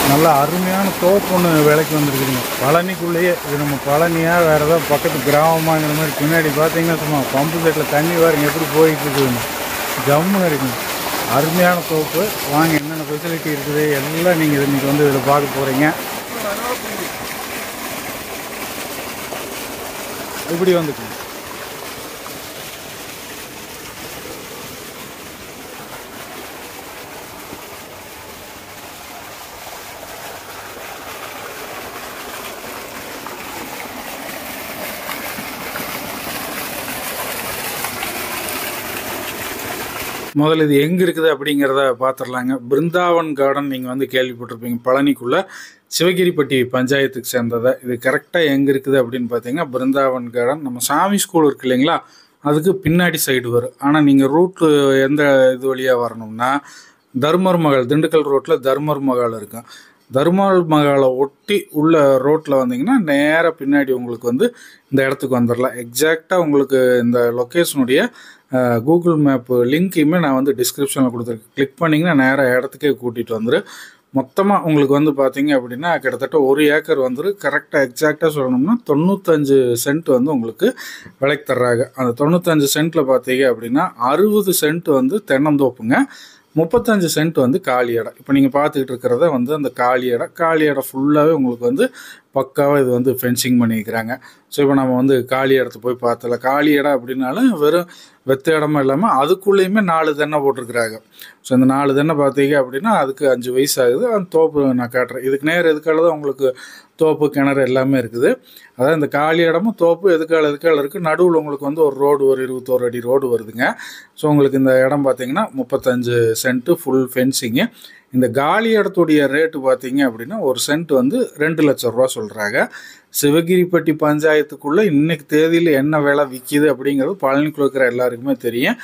நல்ல அருமையான தோப்பு ஒன்று விலைக்கு வந்துருக்குதுங்க. பழனிக்குள்ளேயே இது நம்ம பழனியாக வேறு ஏதாவது பக்கத்து கிராமமாங்கிற மாதிரி. பின்னாடி பார்த்தீங்கன்னா சும்மா பம்பு செட்டில் தண்ணி பாருங்க எப்படி போயிட்டு இருக்குதுங்க. ஜம்முன்னு இருக்குங்க. அருமையான தோப்பு. வாங்க என்னென்ன ஃபெசிலிட்டி இருக்குது எல்லாம் நீங்கள் இன்றைக்கி வந்து இதில் பார்க்க போகிறீங்க. இப்படி வந்துக்குங்க. முதல்ல இது எங்கே இருக்குது அப்படிங்கிறத பார்த்துடலாங்க. பிருந்தாவன் கார்டன் நீங்கள் வந்து கேள்விப்பட்டிருப்பீங்க. பழனிக்குள்ளே சிவகிரிப்பட்டி பஞ்சாயத்துக்கு சேர்ந்ததை. இது கரெக்டாக எங்கே இருக்குது அப்படின்னு பார்த்தீங்கன்னா பிருந்தாவன் கார்டன் நம்ம சாமி ஸ்கூல் இருக்குது இல்லைங்களா, அதுக்கு பின்னாடி சைடு வரும். ஆனால் நீங்கள் ரூட்டு எந்த இது வழியாக வரணும்னா தர்மர் மகால், திண்டுக்கல் ரோட்டில் தர்மர் மகால் இருக்கும். தர்மர் மகாலை ஒட்டி உள்ள ரோட்டில் வந்தீங்கன்னா நேராக பின்னாடி உங்களுக்கு வந்து இந்த இடத்துக்கு வந்துடலாம். எக்ஸாக்டாக உங்களுக்கு இந்த லொக்கேஷனுடைய கூகுள் மேப்பு லிங்க்கையுமே நான் வந்து டிஸ்கிரிப்ஷனில் கொடுத்துருக்கேன். கிளிக் பண்ணிங்கன்னா நேராக இடத்துக்கே கூட்டிகிட்டு வந்துடும். மொத்தமாக உங்களுக்கு வந்து பார்த்தீங்க அப்படின்னா கிட்டத்தட்ட 1 ஏக்கர் வந்துடும். கரெக்டாக எக்ஸாக்டாக சொல்லணும்னா 95 சென்ட் வந்து உங்களுக்கு விலைக்கு தர்றாங்க. அந்த 95 சென்ட்டில் பார்த்தீங்க அப்படின்னா 60 சென்ட் வந்து தென்னந்தோப்புங்க, 35 சென்ட் வந்து காலி இடம். இப்போ நீங்கள் பார்த்துக்கிட்டு இருக்கிறத வந்து அந்த காலி இடம் ஃபுல்லாகவே உங்களுக்கு வந்து பக்காவாக இது வந்து ஃபென்சிங் பண்ணிக்கிறாங்க. ஸோ இப்போ நம்ம வந்து காலி இடத்த போய் பார்த்தல. காலி இடம் அப்படின்னாலும் வெறும் வெத்த இடமா இல்லாமல் அதுக்குள்ளேயுமே 4 தென்னை போட்டிருக்கிறாங்க. ஸோ இந்த 4 தென்னை பார்த்தீங்க அப்படின்னா அதுக்கு 5 வயசு ஆகுது. அந்த தோப்பு நான் காட்டுறேன். இதுக்கு நேரம் எதுக்கால தான் உங்களுக்கு தோப்பு கிணறு எல்லாமே இருக்குது. அதாவது இந்த காலி இடமும் தோப்பு எதுக்கால இருக்குது. நடுவில் உங்களுக்கு வந்து ஒரு ரோடு, ஒரு 21 அடி ரோடு வருதுங்க. ஸோ உங்களுக்கு இந்த இடம் பார்த்தீங்கன்னா 35 சென்ட்டு ஃபுல் ஃபென்சிங்கு. இந்த காலி இடத்துடைய ரேட்டு பார்த்தீங்க அப்படின்னா ஒரு சென்ட் வந்து 2 லட்சம் ரூபா சொல்கிறாங்க. சிவகிரிப்பட்டி பஞ்சாயத்துக்குள்ளே இன்றைக்கு தேதியில் என்ன விலை விற்கிது அப்படிங்கிறது பழனிக்குள்ள இருக்கிற எல்லாருக்குமே தெரியும்.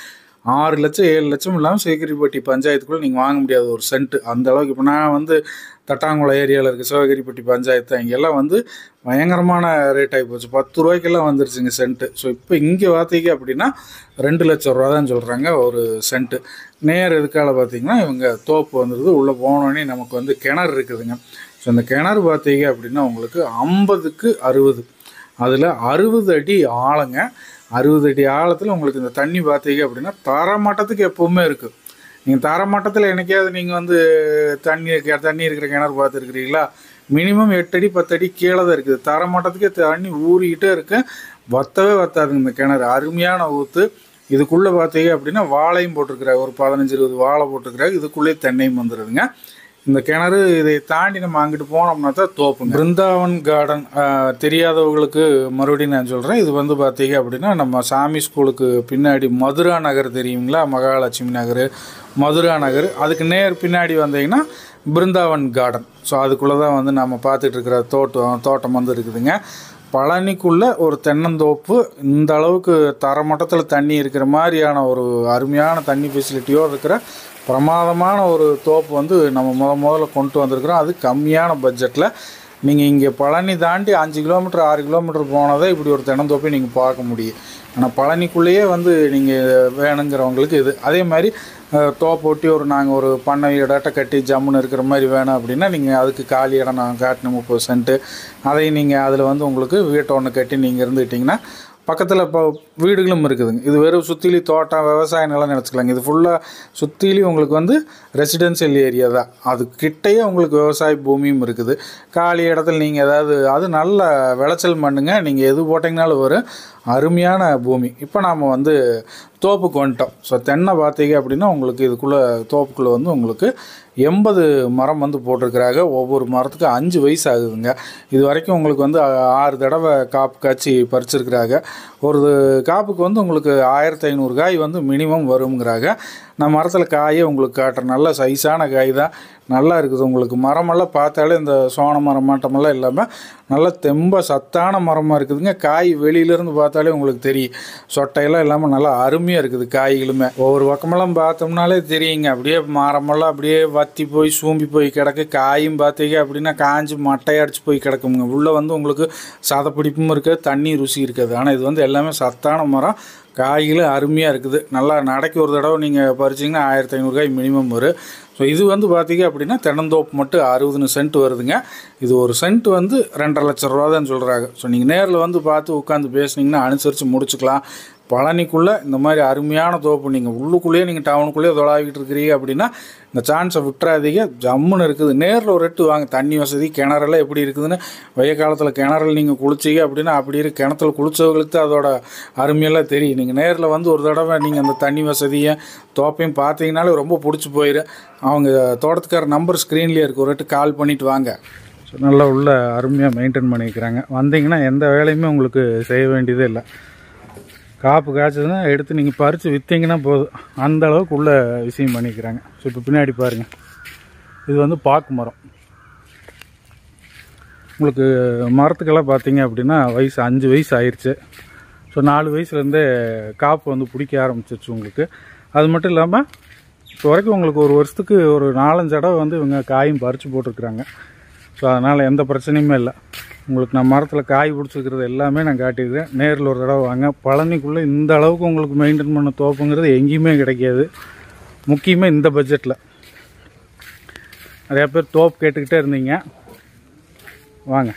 6 லட்சம் 7 லட்சம் இல்லாமல் சிவகிரிப்பட்டி பஞ்சாயத்துக்குள்ளே நீங்கள் வாங்க முடியாது ஒரு சென்ட்டு. அந்த அளவுக்கு இப்போ நான் வந்து தட்டாங்குளம் ஏரியாவில் இருக்குது சிவகிரிப்பட்டி பஞ்சாயத்து, இங்கெல்லாம் வந்து பயங்கரமான ரேட் ஆகி போச்சு. 10 ரூபாய்க்கெல்லாம் வந்துருச்சுங்க சென்ட்டு. ஸோ இப்போ இங்கே பார்த்தீங்க அப்படின்னா 2 லட்சம் ரூபா தான் சொல்கிறாங்க ஒரு சென்ட்டு. நேர் எதுக்கால பார்த்தீங்கன்னா இவங்க தோப்பு வந்துடுது. உள்ளே போனோடனே நமக்கு வந்து கிணறு இருக்குதுங்க. ஸோ இந்த கிணறு பார்த்தீங்க அப்படின்னா உங்களுக்கு 50க்கு 60, அதில் 60 அடி ஆழங்க. 60 அடி ஆழத்தில் உங்களுக்கு இந்த தண்ணி பார்த்தீங்க அப்படின்னா தரமட்டத்துக்கு எப்போவுமே இருக்குது. நீங்கள் தரமட்டத்தில் என்னைக்காவது நீங்கள் வந்து தண்ணி இருக்கிற கிணறு பார்த்துருக்குறீங்களா? மினிமம் 8 அடி 10 அடி கீழே தான் இருக்குது. தரமட்டத்துக்கே தண்ணி ஊறிக்கிட்டே இருக்கு. வற்றவே வற்றாதுங்க இந்த கிணறு. அருமையான ஊற்று. இதுக்குள்ளே பார்த்தீங்க அப்படின்னா வாழையும் போட்டிருக்கிறாங்க. ஒரு 15-20 வாழை போட்டிருக்கிறாங்க. இதுக்குள்ளேயே தென்னையும் வந்துடுதுங்க இந்த கிணறு. இதை தாண்டி நம்ம அங்கிட்டு போனோம்னா தான் தோப்பு. பிருந்தாவன் கார்டன் தெரியாதவங்களுக்கு மறுபடியும் நான் சொல்கிறேன். இது வந்து பார்த்தீங்க அப்படின்னா நம்ம சாமி ஸ்கூலுக்கு பின்னாடி மதுரா நகர் தெரியுங்களா, மகாலட்சுமி நகர், மதுரா நகர், அதுக்கு நேர் பின்னாடி வந்தீங்கன்னா பிருந்தாவன் கார்டன். ஸோ அதுக்குள்ளே தான் வந்து நம்ம பார்த்துட்டு இருக்கிற தோட்டம் வந்து இருக்குதுங்க. பழனிக்குள்ளே ஒரு தென்னந்தோப்பு இந்த அளவுக்கு தரமட்டத்தில் தண்ணி இருக்கிற மாதிரியான ஒரு அருமையான தண்ணி ஃபெசிலிட்டியோடு இருக்கிற பிரமாதமான ஒரு தோப்பு வந்து நம்ம முதல்ல கொண்டு வந்திருக்கிறோம். அது கம்மியான பட்ஜெட்டில். நீங்கள் இங்கே பழனி தாண்டி 5 கிலோமீட்டர் 6 கிலோமீட்டர் போனதை இப்படி ஒரு தென்னந்தோப்பை நீங்கள் பார்க்க முடியும். ஆனால் பழனிக்குள்ளேயே வந்து நீங்கள் வேணுங்கிறவங்களுக்கு இது. அதே மாதிரி தோப்பு ஒட்டி நாங்கள் ஒரு பண்ணை இடட்ட கட்டி ஜம்முன்னு இருக்கிற மாதிரி வேணும் அப்படின்னா நீங்கள் அதுக்கு காலி இடம் நான் காட்டின 30 சென்ட்டு. அதையும் நீங்கள் அதில் வந்து உங்களுக்கு வீட்டை ஒன்று கட்டி நீங்கள் இருந்துக்கிட்டிங்கன்னா பக்கத்தில் இப்போ வீடுகளும் இருக்குதுங்க. இது வெறும் சுற்றிலி தோட்டம் விவசாய நிலம் நினச்சிக்கலாங்க. இது ஃபுல்லாக சுற்றிலி உங்களுக்கு வந்து ரெசிடென்ஷியல் ஏரியா தான். அது கிட்டையே உங்களுக்கு விவசாய பூமியும் இருக்குது. காலி இடத்துல நீங்கள் ஏதாவது அது நல்ல விளைச்சல் மண்ணுங்க. நீங்கள் எது போட்டிங்கனாலும் வரும். அருமையான பூமி. இப்போ நாம் வந்து தோப்புக்கு வந்துட்டோம். ஸோ தென்னை பார்த்தீங்க அப்படின்னா உங்களுக்கு இதுக்குள்ளே தோப்புக்குள்ளே வந்து உங்களுக்கு 80 மரம் வந்து போட்டிருக்கிறாங்க. ஒவ்வொரு மரத்துக்கு 5 வயசு ஆகுதுங்க. இது வரைக்கும் உங்களுக்கு வந்து 6 தடவை காப்பு காய்ச்சி பறிச்சிருக்கிறாங்க. ஒரு காப்புக்கு வந்து உங்களுக்கு 1500 காய் வந்து மினிமம் வருங்கிறாங்க. நான் மரத்தில் காயே உங்களுக்கு காட்டுறேன். நல்ல சைஸான காய் தான், நல்லா இருக்குது. உங்களுக்கு மரமெல்லாம் பார்த்தாலே இந்த சோன மரம் மாட்டமெல்லாம் இல்லாமல் நல்ல தெம்ப சத்தான மரமாக இருக்குதுங்க. காய் வெளியிலேருந்து பார்த்தாலே உங்களுக்கு தெரியும். சொட்டையெல்லாம் இல்லாமல் நல்லா அருமையாக இருக்குது காய்களுமே. ஒவ்வொரு பக்கமெல்லாம் பார்த்தோம்னாலே தெரியுங்க. அப்படியே மரமெல்லாம் அப்படியே வத்தி போய் சூம்பி போய் கிடக்கு. காயும் பார்த்தீங்க அப்படின்னா காஞ்சி மட்டையடிச்சு போய் கிடக்குங்க. உள்ளே வந்து உங்களுக்கு சதப்பிடிப்பும் இருக்காது, தண்ணி ருசி இருக்காது. ஆனால் இது வந்து எல்லாமே சத்தான மரம். காய்களும் அருமையாக இருக்குது. நல்லா நடைக்கு ஒரு தடவை நீங்கள் பறிச்சிங்கன்னா 1500 காய் மினிமம் வரும். ஸோ இது வந்து பார்த்தீங்க அப்படின்னா தென்னந்தோப்பு மட்டும் 60 சென்ட் வருதுங்க. இது ஒரு சென்ட் வந்து 2.5 லட்சம் ரூபா தான் சொல்கிறாங்க. ஸோ நீங்கள் நேரில் வந்து பார்த்து உட்காந்து பேசுனீங்கன்னா அனுசரித்து முடிச்சுக்கலாம். பழனிக்குள்ளே இந்த மாதிரி அருமையான தோப்பு நீங்கள் உள்ளுக்குள்ளேயே நீங்கள் டவுனுக்குள்ளேயே தொலாவிக்கிட்டு இருக்கிறீங்க அப்படின்னா இந்த சான்ஸை விட்டுறாதீங்க. ஜம்முன்னு இருக்குது. நேரில் ஒரு எட்டு வாங்க. தண்ணி வசதி கிணறெல்லாம் எப்படி இருக்குதுன்னு வெய்ய காலத்தில் கிணறில் நீங்கள் குளிச்சிங்க அப்படின்னா அப்படி இருக்கு. கிணத்துல குளித்தவங்களுக்கு அதோட அருமையெல்லாம் தெரியும். நீங்கள் நேரில் வந்து ஒரு தடவை நீங்கள் அந்த தண்ணி வசதியை தோப்பையும் பார்த்தீங்கனாலே ரொம்ப பிடிச்சி போயிடும். அவங்க தோட்டத்துக்கார நம்பர் ஸ்க்ரீன்லேயே இருக்குது. ஒரு எட்டு கால் பண்ணிவிட்டு வாங்க. ஸோ நல்லா உள்ள அருமையாக மெயின்டைன் பண்ணிக்கிறாங்க. வந்தீங்கன்னா எந்த வேலையுமே உங்களுக்கு செய்ய வேண்டியதே இல்லை. காப்பு காய்ச்சதுன்னா எடுத்து நீங்கள் பறித்து விற்றீங்கன்னா போதும். அந்த அளவுக்கு உள்ள விஷயம் பண்ணிக்கிறாங்க. ஸோ இப்போ பின்னாடி பாருங்கள், இது வந்து பாக்கு மரம். உங்களுக்கு மரத்துக்கெல்லாம் பார்த்தீங்க அப்படின்னா வயசு 5 வயசு ஆயிடுச்சு. ஸோ 4 வயசுலேருந்தே காப்பு வந்து பிடிக்க ஆரம்பிச்சிருச்சு உங்களுக்கு. அது மட்டும் இல்லாமல் இப்போ வரைக்கும் உங்களுக்கு ஒரு வருஷத்துக்கு ஒரு 4-5 தடவை வந்து இவங்க காயும் பறித்து போட்டிருக்குறாங்க. ஸோ அதனால் எந்த பிரச்சனையுமே இல்லை. உங்களுக்கு நான் மரத்தில் காய் பிடிச்சிருக்கிறது எல்லாமே நான் காட்டியிருக்கேன். நேரில் ஒரு தடவை வாங்க. பழனிக்குள்ளே இந்த அளவுக்கு உங்களுக்கு மெயின்டைன் பண்ண தோப்புங்கிறது எங்கேயுமே கிடைக்காது. முக்கியமாக இந்த பட்ஜெட்டில். நிறையா பேர் தோப்பு கேட்டுக்கிட்டே இருந்தீங்க. வாங்க.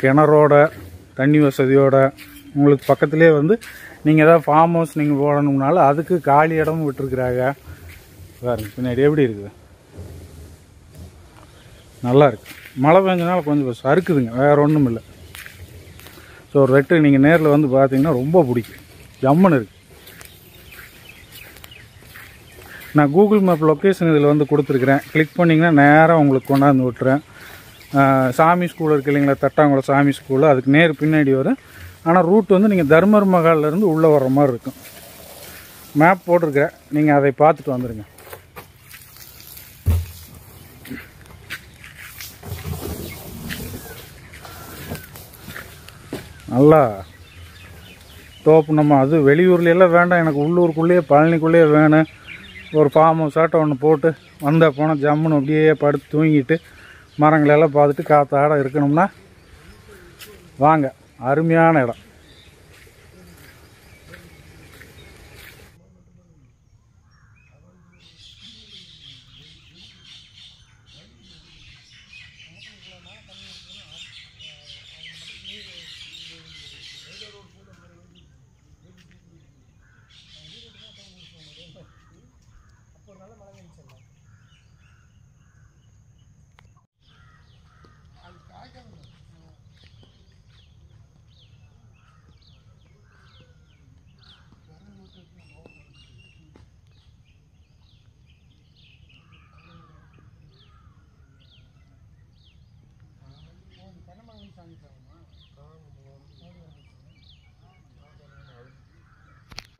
கிணறோட தண்ணி வசதியோட உங்களுக்கு பக்கத்துலேயே வந்து நீங்கள் எதாவது ஃபார்ம் ஹவுஸ் நீங்கள் போடணும்னாலும் அதுக்கு காலி இடமும் விட்டுருக்குறாங்க. பாருங்க பின்னாடி எப்படி இருக்குது. நல்லா இருக்குது. மழை பெஞ்சனால கொஞ்சம் சறுக்குதுங்க, வேறு ஒன்றும் இல்லை. ஸோ ஒரு ரெட்டு நீங்கள் நேரில் வந்து பார்த்தீங்கன்னா ரொம்ப பிடிக்கும். ஜம்முன்னு இருக்குது. நான் கூகுள் மேப் லொக்கேஷன் இதில் வந்து கொடுத்துருக்குறேன். கிளிக் பண்ணிங்கன்னா நேராக உங்களுக்கு கொண்டாந்து விட்டுறேன். சாமி ஸ்கூல் இருக்குது இல்லைங்களா, தட்டாங்குளம் சாமி ஸ்கூலு, அதுக்கு நேர் பின்னாடி வரும். ஆனால் ரூட் வந்து நீங்கள் தர்மர் மகால்லேருந்து உள்ளே வர்ற மாதிரி இருக்கும். மேப் போட்டிருக்கிறேன், நீங்கள் அதை பார்த்துட்டு வந்துடுங்க. நல்லா தோப்பு. நம்ம அது வெளியூர்லையெல்லாம் வேண்டாம், எனக்கு உள்ளூருக்குள்ளேயே பழனிக்குள்ளேயே வேணும். ஒரு ஃபார்ம் ஹவுஸ் ஆட்டம் ஒன்று போட்டு வந்தால் போனால் ஜம்முன்னு அப்படியே படுத்து தூங்கிட்டு மரங்களெல்லாம் பார்த்துட்டு காற்றாட இருக்கணும்னா வாங்க. அருமையான இடம்.